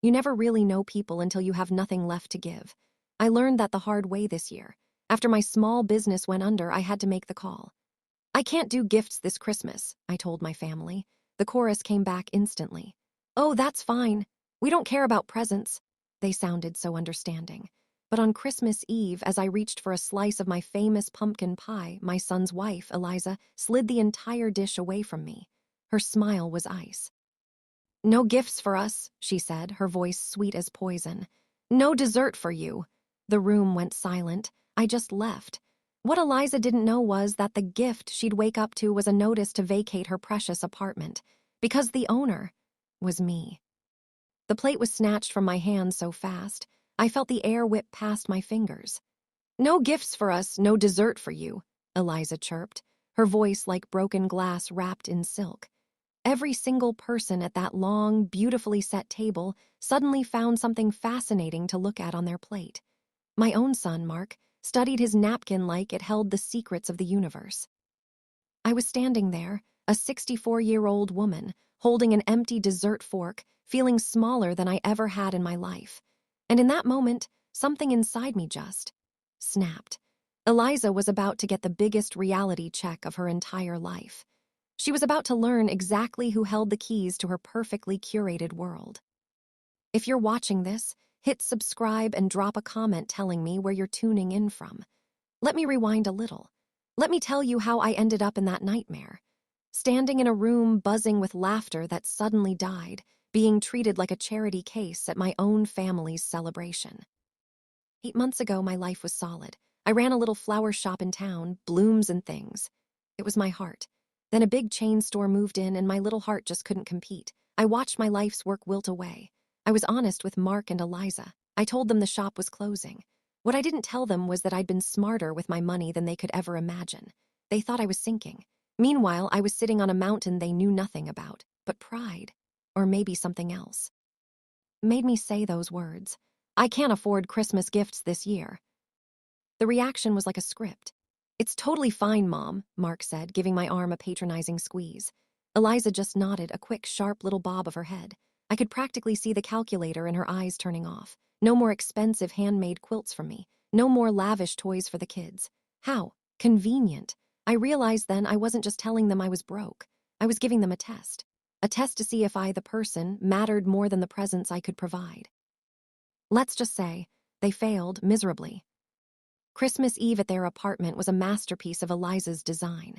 You never really know people until you have nothing left to give. I learned that the hard way this year. After my small business went under, I had to make the call. I can't do gifts this Christmas, I told my family. The chorus came back instantly. Oh, that's fine. We don't care about presents. They sounded so understanding. But on Christmas Eve, as I reached for a slice of my famous pumpkin pie, my son's wife, Eliza, slid the entire dish away from me. Her smile was ice. No gifts for us, she said, her voice sweet as poison. No dessert for you. The room went silent. I just left. What Eliza didn't know was that the gift she'd wake up to was a notice to vacate her precious apartment, because the owner was me. The plate was snatched from my hands so fast, I felt the air whip past my fingers. No gifts for us, no dessert for you, Eliza chirped, her voice like broken glass wrapped in silk. Every single person at that long, beautifully set table suddenly found something fascinating to look at on their plate. My own son, Mark, studied his napkin like it held the secrets of the universe. I was standing there, a 64-year-old woman, holding an empty dessert fork, feeling smaller than I ever had in my life. And in that moment, something inside me just snapped. Eliza was about to get the biggest reality check of her entire life. She was about to learn exactly who held the keys to her perfectly curated world. If you're watching this, hit subscribe and drop a comment telling me where you're tuning in from. Let me rewind a little. Let me tell you how I ended up in that nightmare. Standing in a room buzzing with laughter that suddenly died, being treated like a charity case at my own family's celebration. 8 months ago, my life was solid. I ran a little flower shop in town, blooms and things. It was my heart. Then a big chain store moved in and my little heart just couldn't compete. I watched my life's work wilt away. I was honest with Mark and Eliza. I told them the shop was closing. What I didn't tell them was that I'd been smarter with my money than they could ever imagine. They thought I was sinking. Meanwhile, I was sitting on a mountain they knew nothing about, but pride, or maybe something else, made me say those words. I can't afford Christmas gifts this year. The reaction was like a script. It's totally fine, Mom, Mark said, giving my arm a patronizing squeeze. Eliza just nodded, a quick, sharp little bob of her head. I could practically see the calculator in her eyes turning off. No more expensive handmade quilts from me. No more lavish toys for the kids. How convenient. I realized then I wasn't just telling them I was broke. I was giving them a test. A test to see if I, the person, mattered more than the presents I could provide. Let's just say, they failed miserably. Christmas Eve at their apartment was a masterpiece of Eliza's design.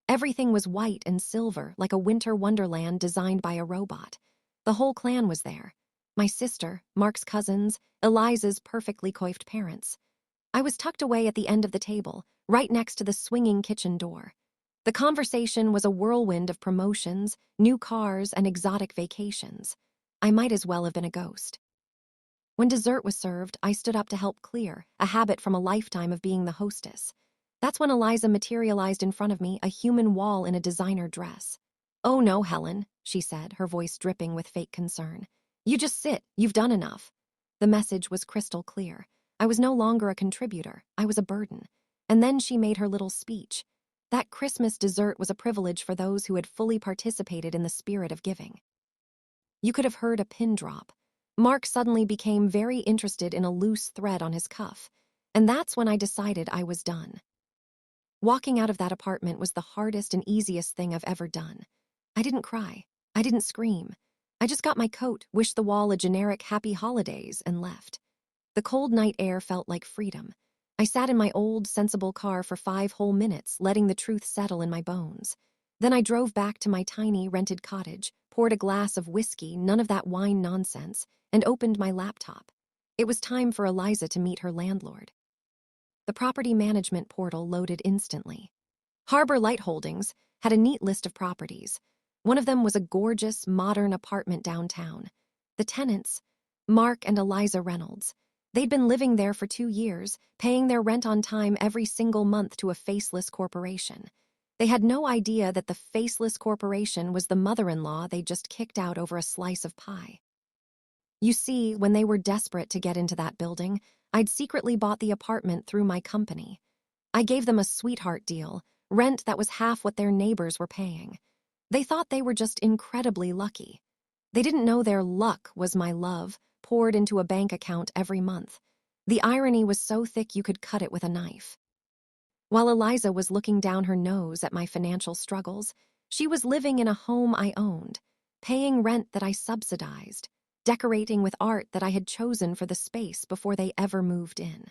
Everything was white and silver, like a winter wonderland designed by a robot. The whole clan was there. My sister, Mark's cousins, Eliza's perfectly coiffed parents. I was tucked away at the end of the table, right next to the swinging kitchen door. The conversation was a whirlwind of promotions, new cars, and exotic vacations. I might as well have been a ghost. When dessert was served, I stood up to help clear, a habit from a lifetime of being the hostess. That's when Eliza materialized in front of me, a human wall in a designer dress. Oh no, Helen, she said, her voice dripping with fake concern. You just sit, you've done enough. The message was crystal clear. I was no longer a contributor, I was a burden. And then she made her little speech. That Christmas dessert was a privilege for those who had fully participated in the spirit of giving. You could have heard a pin drop. Mark suddenly became very interested in a loose thread on his cuff, and that's when I decided I was done. Walking out of that apartment was the hardest and easiest thing I've ever done. I didn't cry. I didn't scream. I just got my coat, wished the wall a generic happy holidays, and left. The cold night air felt like freedom. I sat in my old, sensible car for 5 whole minutes, letting the truth settle in my bones. Then I drove back to my tiny, rented cottage, poured a glass of whiskey, none of that wine nonsense, and opened my laptop. It was time for Eliza to meet her landlord. The property management portal loaded instantly. Harbor Light Holdings had a neat list of properties. One of them was a gorgeous, modern apartment downtown. The tenants, Mark and Eliza Reynolds. They'd been living there for 2 years, paying their rent on time every single month to a faceless corporation. They had no idea that the faceless corporation was the mother-in-law they just kicked out over a slice of pie. You see, when they were desperate to get into that building, I'd secretly bought the apartment through my company. I gave them a sweetheart deal, rent that was half what their neighbors were paying. They thought they were just incredibly lucky. They didn't know their luck was my love, poured into a bank account every month. The irony was so thick you could cut it with a knife. While Eliza was looking down her nose at my financial struggles, she was living in a home I owned, paying rent that I subsidized, decorating with art that I had chosen for the space before they ever moved in.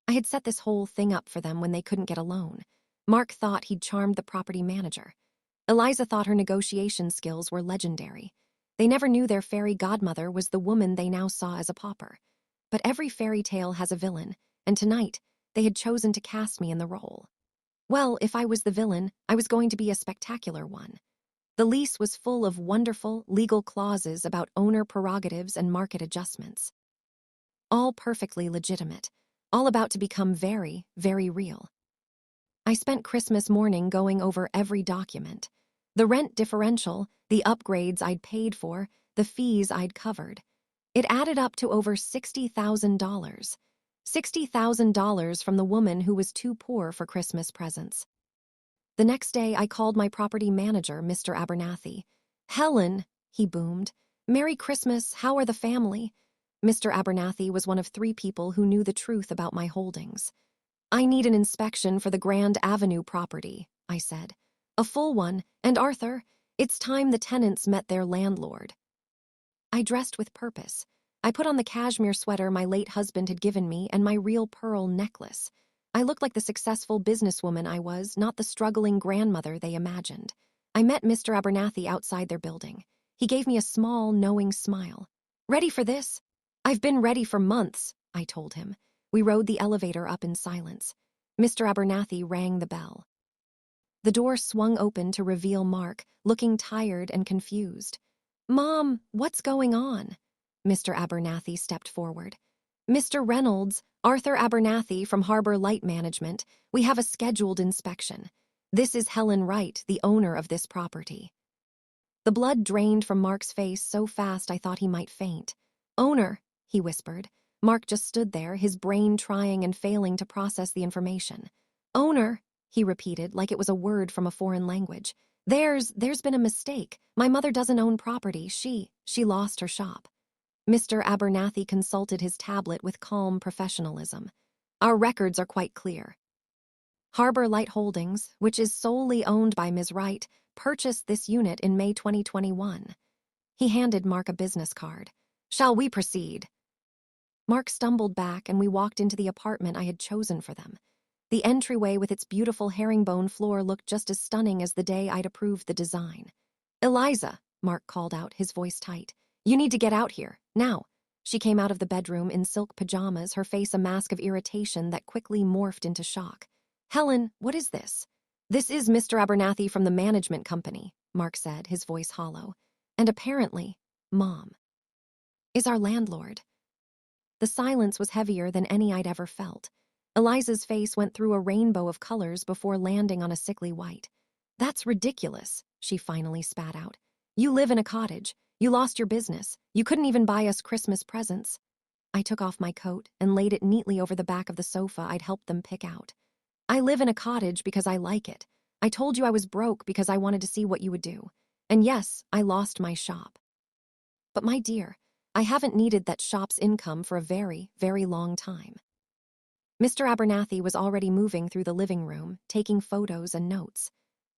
I had set this whole thing up for them when they couldn't get a loan. Mark thought he'd charmed the property manager. Eliza thought her negotiation skills were legendary. They never knew their fairy godmother was the woman they now saw as a pauper. But every fairy tale has a villain, and tonight, they had chosen to cast me in the role. Well, if I was the villain, I was going to be a spectacular one. The lease was full of wonderful legal clauses about owner prerogatives and market adjustments. All perfectly legitimate, all about to become very, very real. I spent Christmas morning going over every document. The rent differential, the upgrades I'd paid for, the fees I'd covered. It added up to over $60,000. $60,000 from the woman who was too poor for Christmas presents. The next day, I called my property manager, Mr. Abernathy. "Helen," he boomed. "Merry Christmas, how are the family?" Mr. Abernathy was one of 3 people who knew the truth about my holdings. "I need an inspection for the Grand Avenue property," I said. "A full one, and Arthur, it's time the tenants met their landlord." I dressed with purpose. I put on the cashmere sweater my late husband had given me and my real pearl necklace. I looked like the successful businesswoman I was, not the struggling grandmother they imagined. I met Mr. Abernathy outside their building. He gave me a small, knowing smile. "Ready for this?" "I've been ready for months," I told him. We rode the elevator up in silence. Mr. Abernathy rang the bell. The door swung open to reveal Mark, looking tired and confused. "Mom, what's going on?" Mr. Abernathy stepped forward. "Mr. Reynolds, Arthur Abernathy from Harbor Light Management. We have a scheduled inspection. This is Helen Wright, the owner of this property." The blood drained from Mark's face so fast I thought he might faint. "Owner," he whispered. Mark just stood there, his brain trying and failing to process the information. "Owner," he repeated like it was a word from a foreign language. There's been a mistake. My mother doesn't own property. She lost her shop." Mr. Abernathy consulted his tablet with calm professionalism. "Our records are quite clear. Harbor Light Holdings, which is solely owned by Ms. Wright, purchased this unit in May 2021. He handed Mark a business card. "Shall we proceed?" Mark stumbled back and we walked into the apartment I had chosen for them. The entryway with its beautiful herringbone floor looked just as stunning as the day I'd approved the design. "Eliza," Mark called out, his voice tight. "You need to get out here, now." She came out of the bedroom in silk pajamas, her face a mask of irritation that quickly morphed into shock. "Helen, what is this?" "This is Mr. Abernathy from the management company," Mark said, his voice hollow. "And apparently, Mom is our landlord." The silence was heavier than any I'd ever felt. Eliza's face went through a rainbow of colors before landing on a sickly white. "That's ridiculous," she finally spat out. "You live in a cottage. You lost your business. You couldn't even buy us Christmas presents." I took off my coat and laid it neatly over the back of the sofa I'd helped them pick out. "I live in a cottage because I like it. I told you I was broke because I wanted to see what you would do. And yes, I lost my shop. But my dear, I haven't needed that shop's income for a very, very long time." Mr. Abernathy was already moving through the living room, taking photos and notes.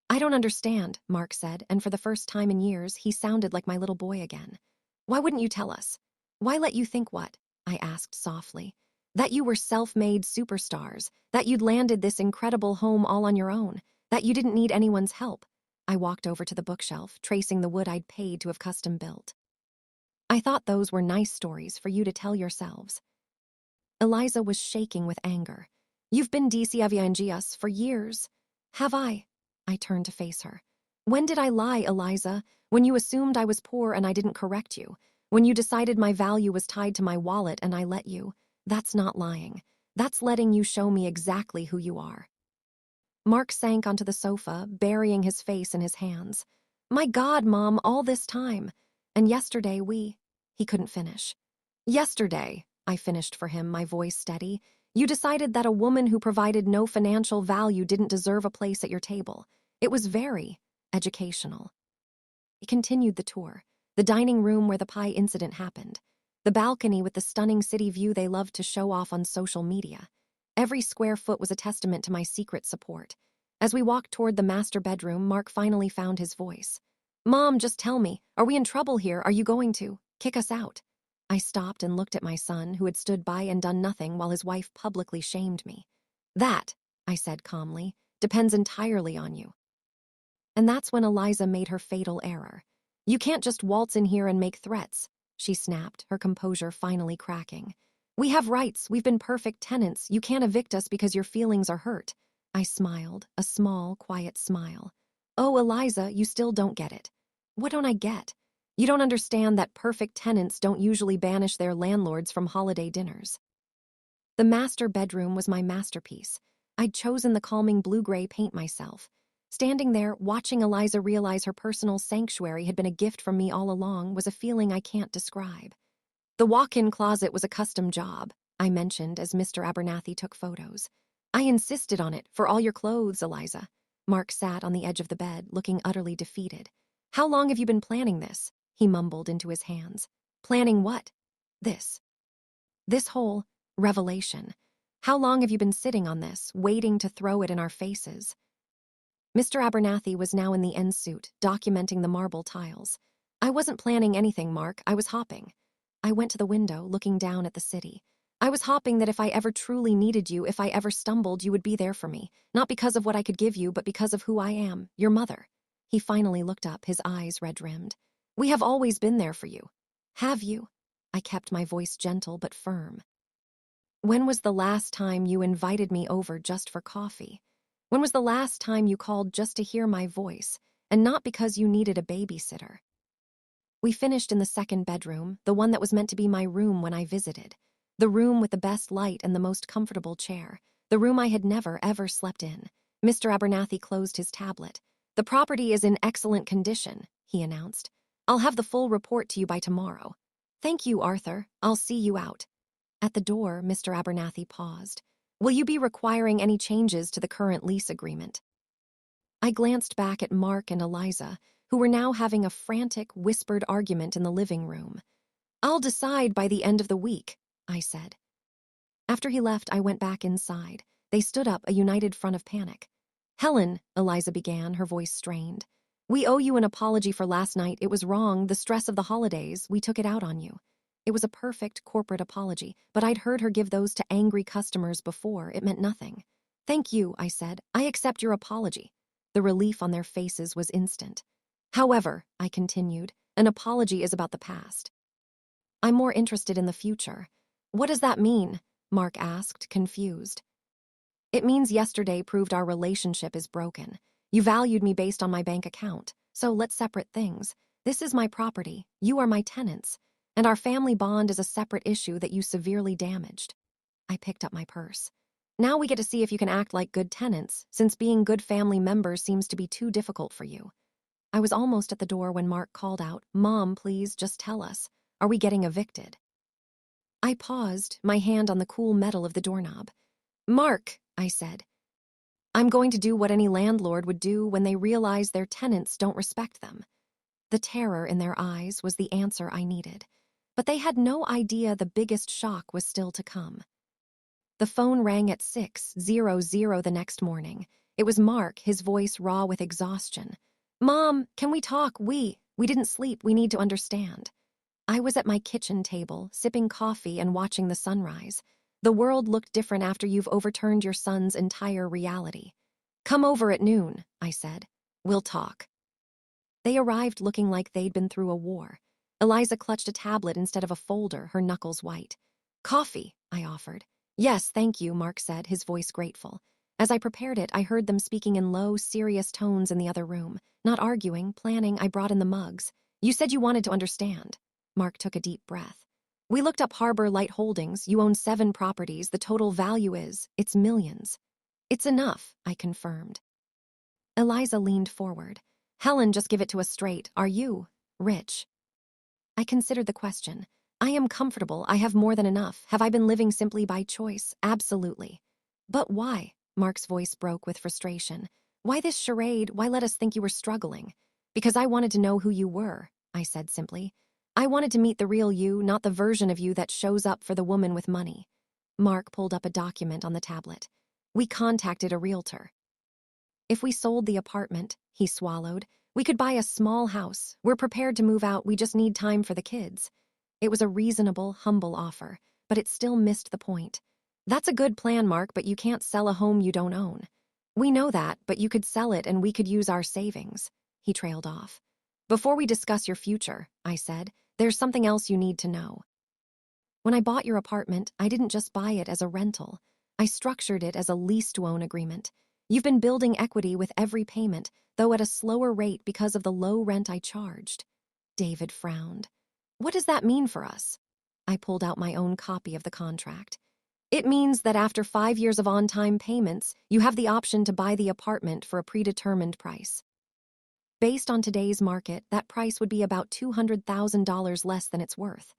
"I don't understand," Mark said, and for the first time in years, he sounded like my little boy again. "Why wouldn't you tell us? Why let you think what?" I asked softly. "That you were self-made superstars, that you'd landed this incredible home all on your own, that you didn't need anyone's help." I walked over to the bookshelf, tracing the wood I'd paid to have custom built. "I thought those were nice stories for you to tell yourselves." Eliza was shaking with anger. "You've been DCAVNG us for years." "Have I?" I turned to face her. "When did I lie, Eliza? When you assumed I was poor and I didn't correct you. When you decided my value was tied to my wallet and I let you. That's not lying. That's letting you show me exactly who you are." Mark sank onto the sofa, burying his face in his hands. "My God, Mom, all this time. And yesterday He couldn't finish. "Yesterday," I finished for him, my voice steady, "you decided that a woman who provided no financial value didn't deserve a place at your table. It was very educational." He continued the tour, the dining room where the pie incident happened, the balcony with the stunning city view they loved to show off on social media. Every square foot was a testament to my secret support. As we walked toward the master bedroom, Mark finally found his voice. "Mom, just tell me, are we in trouble here? Are you going to kick us out?" I stopped and looked at my son, who had stood by and done nothing while his wife publicly shamed me. "That," I said calmly, "depends entirely on you." And that's when Eliza made her fatal error. "You can't just waltz in here and make threats," she snapped, her composure finally cracking. "We have rights, we've been perfect tenants, you can't evict us because your feelings are hurt." I smiled, a small, quiet smile. "Oh, Eliza, you still don't get it." "What don't I get?" "You don't understand that perfect tenants don't usually banish their landlords from holiday dinners." The master bedroom was my masterpiece. I'd chosen the calming blue-gray paint myself. Standing there, watching Eliza realize her personal sanctuary had been a gift from me all along was a feeling I can't describe. The walk-in closet was a custom job, I mentioned as Mr. Abernathy took photos. "I insisted on it, for all your clothes, Eliza." Mark sat on the edge of the bed, looking utterly defeated. "How long have you been planning this?" he mumbled into his hands. "Planning what?" "This. This whole revelation. How long have you been sitting on this, waiting to throw it in our faces?" Mr. Abernathy was now in the end suit, documenting the marble tiles. "I wasn't planning anything, Mark. I was hopping." I went to the window, looking down at the city. "I was hopping that if I ever truly needed you, if I ever stumbled, you would be there for me. Not because of what I could give you, but because of who I am, your mother." He finally looked up, his eyes red-rimmed. "We have always been there for you." "Have you?" I kept my voice gentle but firm. "When was the last time you invited me over just for coffee? When was the last time you called just to hear my voice, and not because you needed a babysitter?" We finished in the second bedroom, the one that was meant to be my room when I visited. The room with the best light and the most comfortable chair. The room I had never, ever slept in. Mr. Abernathy closed his tablet. "The property is in excellent condition," he announced. "I'll have the full report to you by tomorrow." "Thank you, Arthur. I'll see you out." At the door, Mr. Abernathy paused. "Will you be requiring any changes to the current lease agreement?" I glanced back at Mark and Eliza, who were now having a frantic, whispered argument in the living room. "I'll decide by the end of the week," I said. After he left, I went back inside. They stood up, a united front of panic. "Helen," Eliza began, her voice strained. "We owe you an apology for last night. It was wrong, the stress of the holidays. We took it out on you." It was a perfect corporate apology, but I'd heard her give those to angry customers before. It meant nothing. "Thank you," I said. "I accept your apology." The relief on their faces was instant. "However," I continued, "an apology is about the past. I'm more interested in the future." "What does that mean?" Mark asked, confused. "It means yesterday proved our relationship is broken. You valued me based on my bank account, so let's separate things. This is my property, you are my tenants, and our family bond is a separate issue that you severely damaged." I picked up my purse. "Now we get to see if you can act like good tenants, since being good family members seems to be too difficult for you." I was almost at the door when Mark called out, "Mom, please, just tell us. Are we getting evicted?" I paused, my hand on the cool metal of the doorknob. "Mark," I said, "I'm going to do what any landlord would do when they realize their tenants don't respect them." The terror in their eyes was the answer I needed, but they had no idea the biggest shock was still to come. The phone rang at 6:00 the next morning. It was Mark, his voice raw with exhaustion. "Mom, can we talk? We didn't sleep, we need to understand." I was at my kitchen table, sipping coffee and watching the sunrise. The world looked different after you've overturned your son's entire reality. "Come over at noon," I said. "We'll talk." They arrived looking like they'd been through a war. Eliza clutched a tablet instead of a folder, her knuckles white. "Coffee," I offered. "Yes, thank you," Mark said, his voice grateful. As I prepared it, I heard them speaking in low, serious tones in the other room. Not arguing, planning, I brought in the mugs. "You said you wanted to understand." Mark took a deep breath. "We looked up Harbor Light Holdings. You own 7 properties. The total value it's millions." "It's enough," I confirmed. Eliza leaned forward. "Helen, just give it to us straight. Are you rich?" I considered the question. "I am comfortable. I have more than enough. Have I been living simply by choice? Absolutely." "But why?" Mark's voice broke with frustration. "Why this charade? Why let us think you were struggling?" "Because I wanted to know who you were," I said simply. I wanted to meet the real you, not the version of you that shows up for the woman with money. Mark pulled up a document on the tablet. We contacted a realtor. If we sold the apartment, he swallowed, we could buy a small house. We're prepared to move out, we just need time for the kids. It was a reasonable, humble offer, but it still missed the point. That's a good plan, Mark, but you can't sell a home you don't own. We know that, but you could sell it and we could use our savings. He trailed off. Before we discuss your future, I said, there's something else you need to know. When I bought your apartment, I didn't just buy it as a rental. I structured it as a lease-to-own agreement. You've been building equity with every payment, though at a slower rate because of the low rent I charged. David frowned. What does that mean for us? I pulled out my own copy of the contract. It means that after 5 years of on-time payments, you have the option to buy the apartment for a predetermined price. Based on today's market, that price would be about $200,000 less than it's worth.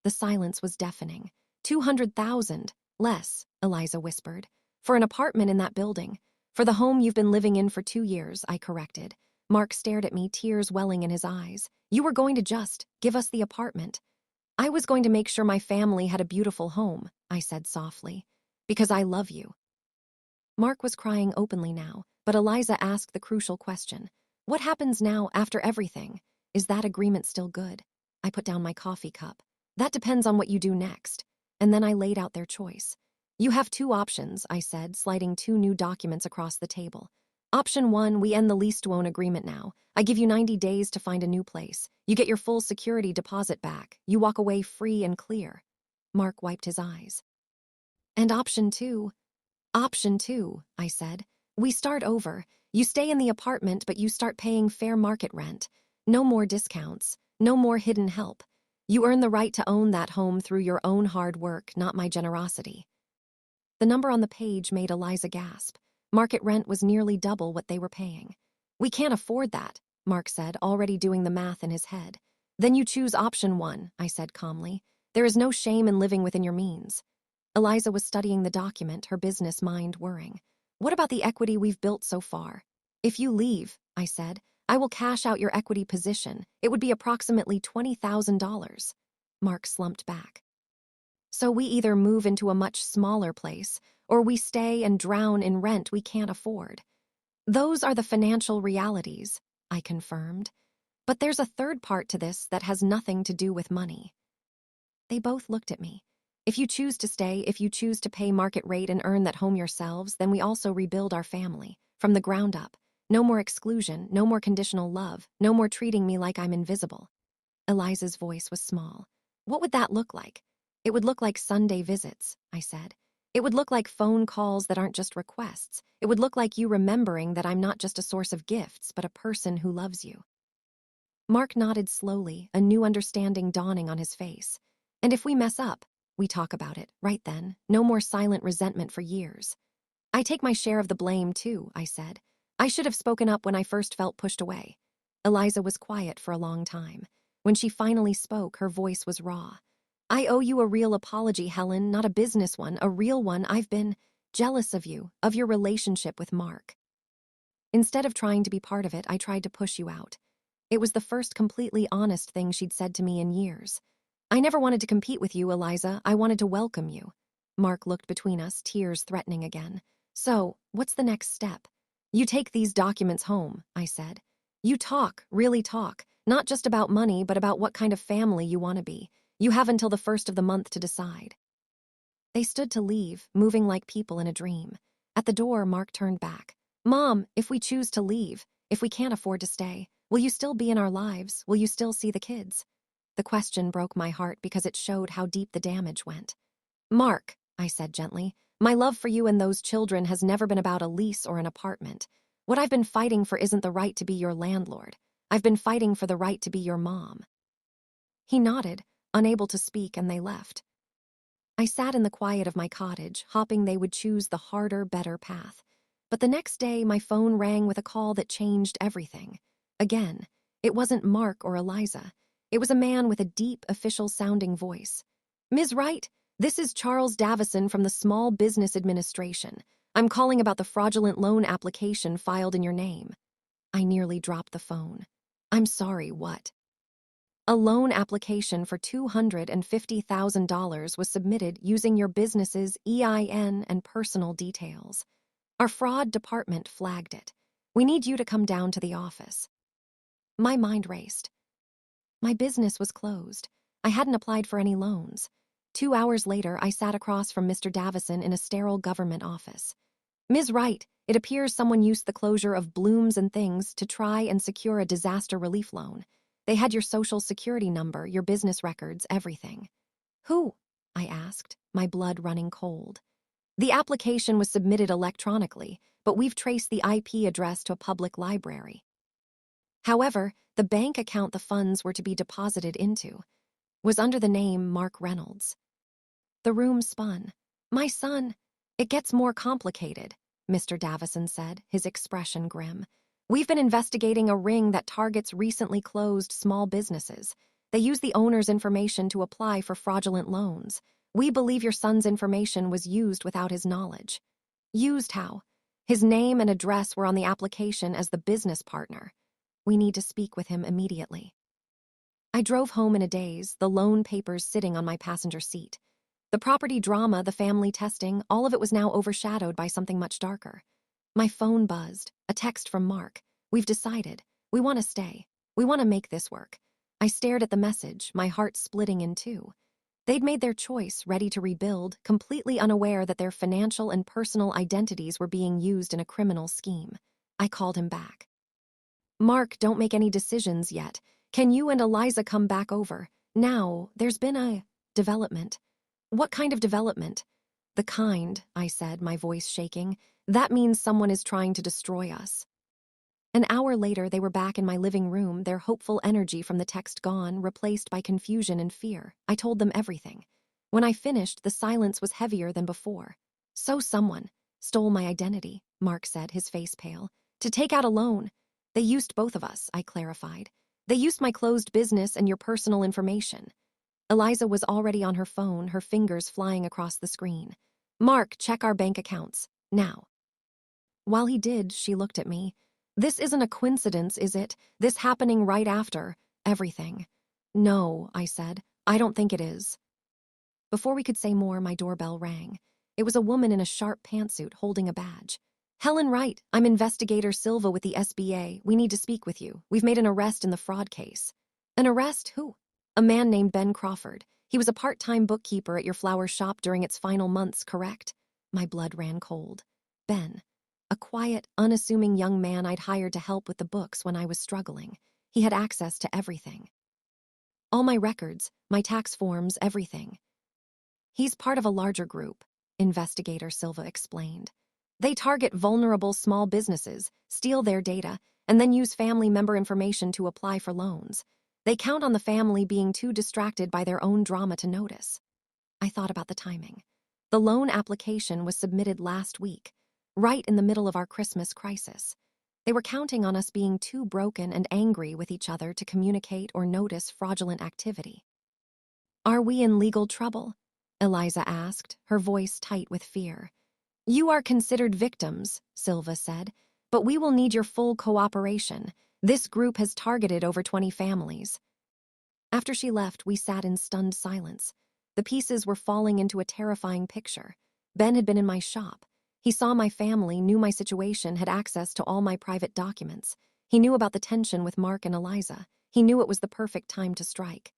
The silence was deafening. 200,000 less, Eliza whispered. For an apartment in that building. For the home you've been living in for 2 years, I corrected. Mark stared at me, tears welling in his eyes. You were going to just give us the apartment. I was going to make sure my family had a beautiful home, I said softly. Because I love you. Mark was crying openly now, but Eliza asked the crucial question. What happens now after everything? Is that agreement still good? I put down my coffee cup. That depends on what you do next. And then I laid out their choice. You have 2 options, I said, sliding 2 new documents across the table. Option 1, we end the lease-to-own agreement now. I give you 90 days to find a new place. You get your full security deposit back. You walk away free and clear. Mark wiped his eyes. And option 2? Option 2, I said. We start over. You stay in the apartment, but you start paying fair market rent. No more discounts. No more hidden help. You earn the right to own that home through your own hard work, not my generosity. The number on the page made Eliza gasp. Market rent was nearly double what they were paying. We can't afford that, Mark said, already doing the math in his head. Then you choose option 1, I said calmly. There is no shame in living within your means. Eliza was studying the document, her business mind whirring. What about the equity we've built so far? If you leave, I said, I will cash out your equity position. It would be approximately $20,000. Mark slumped back. So we either move into a much smaller place, or we stay and drown in rent we can't afford. Those are the financial realities, I confirmed. But there's a third part to this that has nothing to do with money. They both looked at me. If you choose to stay, if you choose to pay market rate and earn that home yourselves, then we also rebuild our family, from the ground up. No more exclusion, no more conditional love, no more treating me like I'm invisible. Eliza's voice was small. What would that look like? It would look like Sunday visits, I said. It would look like phone calls that aren't just requests. It would look like you remembering that I'm not just a source of gifts, but a person who loves you. Mark nodded slowly, a new understanding dawning on his face. And if we mess up, we talk about it, right then. No more silent resentment for years. I take my share of the blame, too, I said. I should have spoken up when I first felt pushed away. Eliza was quiet for a long time. When she finally spoke, her voice was raw. I owe you a real apology, Helen, not a business one, a real one. I've been jealous of you, of your relationship with Mark. Instead of trying to be part of it, I tried to push you out. It was the first completely honest thing she'd said to me in years. I never wanted to compete with you, Eliza. I wanted to welcome you. Mark looked between us, tears threatening again. So, what's the next step? You take these documents home, I said. You talk, really talk, not just about money, but about what kind of family you want to be. You have until the 1st of the month to decide. They stood to leave, moving like people in a dream. At the door, Mark turned back. Mom, if we choose to leave, if we can't afford to stay, will you still be in our lives? Will you still see the kids? The question broke my heart because it showed how deep the damage went. Mark, I said gently, my love for you and those children has never been about a lease or an apartment. What I've been fighting for isn't the right to be your landlord. I've been fighting for the right to be your mom. He nodded, unable to speak, and they left. I sat in the quiet of my cottage, hoping they would choose the harder, better path. But the next day, my phone rang with a call that changed everything. Again, it wasn't Mark or Eliza. It was a man with a deep, official-sounding voice. Ms. Wright, this is Charles Davison from the Small Business Administration. I'm calling about the fraudulent loan application filed in your name. I nearly dropped the phone. I'm sorry, what? A loan application for $250,000 was submitted using your business's EIN and personal details. Our fraud department flagged it. We need you to come down to the office. My mind raced. My business was closed. I hadn't applied for any loans. 2 hours later, I sat across from Mr. Davison in a sterile government office. Ms. Wright, it appears someone used the closure of Blooms and Things to try and secure a disaster relief loan. They had your social security number, your business records, everything. Who? I asked, my blood running cold. The application was submitted electronically, but we've traced the IP address to a public library. However, the bank account the funds were to be deposited into was under the name Mark Reynolds. The room spun. My son, it gets more complicated, Mr. Davison said, his expression grim. We've been investigating a ring that targets recently closed small businesses. They use the owner's information to apply for fraudulent loans. We believe your son's information was used without his knowledge. Used how? His name and address were on the application as the business partner. We need to speak with him immediately. I drove home in a daze, the loan papers sitting on my passenger seat. The property drama, the family testing, all of it was now overshadowed by something much darker. My phone buzzed, a text from Mark. We've decided. We want to stay. We want to make this work. I stared at the message, my heart splitting in two. They'd made their choice, ready to rebuild, completely unaware that their financial and personal identities were being used in a criminal scheme. I called him back. Mark, don't make any decisions yet. Can you and Eliza come back over? Now, there's been a development. What kind of development? The kind, I said, my voice shaking. That means someone is trying to destroy us. An hour later, they were back in my living room, their hopeful energy from the text gone, replaced by confusion and fear. I told them everything. When I finished, the silence was heavier than before. So someone stole my identity, Mark said, his face pale. To take out a loan. They used both of us, I clarified. They used my closed business and your personal information. Eliza was already on her phone, her fingers flying across the screen. Mark, check our bank accounts. Now. While he did, she looked at me. This isn't a coincidence, is it? This happening right after everything. No, I said. I don't think it is. Before we could say more, my doorbell rang. It was a woman in a sharp pantsuit holding a badge. Helen Wright, I'm Investigator Silva with the SBA. We need to speak with you. We've made an arrest in the fraud case. An arrest? Who? A man named Ben Crawford. He was a part-time bookkeeper at your flower shop during its final months, correct? My blood ran cold. Ben. A quiet, unassuming young man I'd hired to help with the books when I was struggling. He had access to everything. All my records, my tax forms, everything. He's part of a larger group, Investigator Silva explained. They target vulnerable small businesses, steal their data, and then use family member information to apply for loans. They count on the family being too distracted by their own drama to notice. I thought about the timing. The loan application was submitted last week, right in the middle of our Christmas crisis. They were counting on us being too broken and angry with each other to communicate or notice fraudulent activity. Are we in legal trouble? Eliza asked, her voice tight with fear. You are considered victims, Silva said, but we will need your full cooperation. This group has targeted over 20 families. After she left, we sat in stunned silence. The pieces were falling into a terrifying picture. Ben had been in my shop. He saw my family, knew my situation, had access to all my private documents. He knew about the tension with Mark and Eliza. He knew it was the perfect time to strike.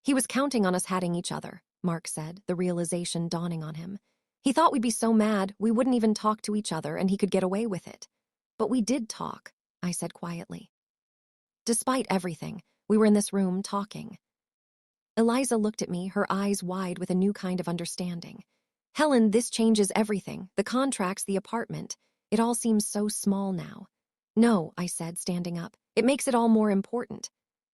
He was counting on us hatting each other, Mark said, the realization dawning on him. He thought we'd be so mad we wouldn't even talk to each other and he could get away with it. But we did talk, I said quietly. Despite everything, we were in this room talking. Eliza looked at me, her eyes wide with a new kind of understanding. Helen, this changes everything. The contracts, the apartment. It all seems so small now. No, I said, standing up. It makes it all more important.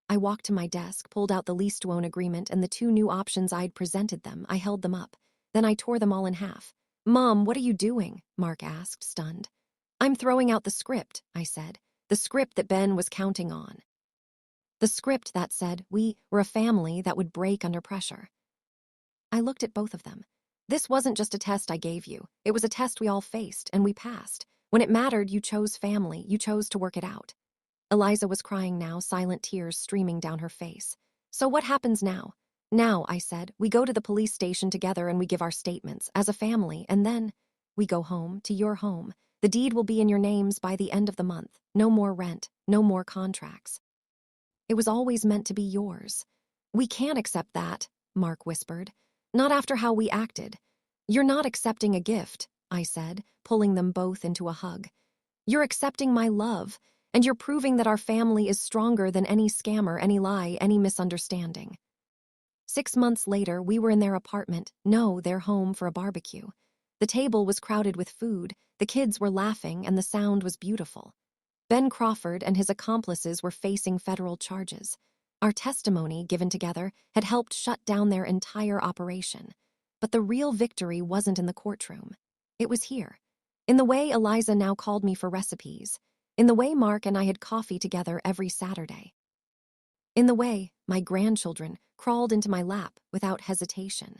I walked to my desk, pulled out the lease-to-own agreement and the 2 new options I'd presented them. I held them up. Then I tore them all in half. Mom, what are you doing? Mark asked, stunned. I'm throwing out the script, I said. The script that Ben was counting on. The script that said we were a family that would break under pressure. I looked at both of them. This wasn't just a test I gave you. It was a test we all faced, and we passed. When it mattered, you chose family. You chose to work it out. Eliza was crying now, silent tears streaming down her face. So what happens now? Now, I said, we go to the police station together and we give our statements as a family, and then we go home to your home. The deed will be in your names by the end of the month. No more rent, no more contracts. It was always meant to be yours. We can't accept that, Mark whispered. Not after how we acted. You're not accepting a gift, I said, pulling them both into a hug. You're accepting my love, and you're proving that our family is stronger than any scammer, any lie, any misunderstanding. 6 months later, we were in their apartment, no, their home, for a barbecue. The table was crowded with food, the kids were laughing, and the sound was beautiful. Ben Crawford and his accomplices were facing federal charges. Our testimony, given together, had helped shut down their entire operation. But the real victory wasn't in the courtroom. It was here. In the way Eliza now called me for recipes. In the way Mark and I had coffee together every Saturday. In the way my grandchildren crawled into my lap without hesitation.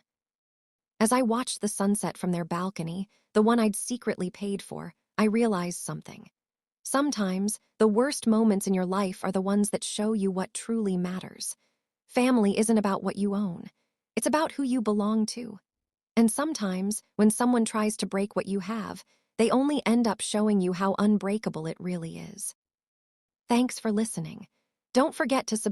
As I watched the sunset from their balcony, the one I'd secretly paid for, I realized something. Sometimes, the worst moments in your life are the ones that show you what truly matters. Family isn't about what you own. It's about who you belong to. And sometimes, when someone tries to break what you have, they only end up showing you how unbreakable it really is. Thanks for listening. Don't forget to subscribe.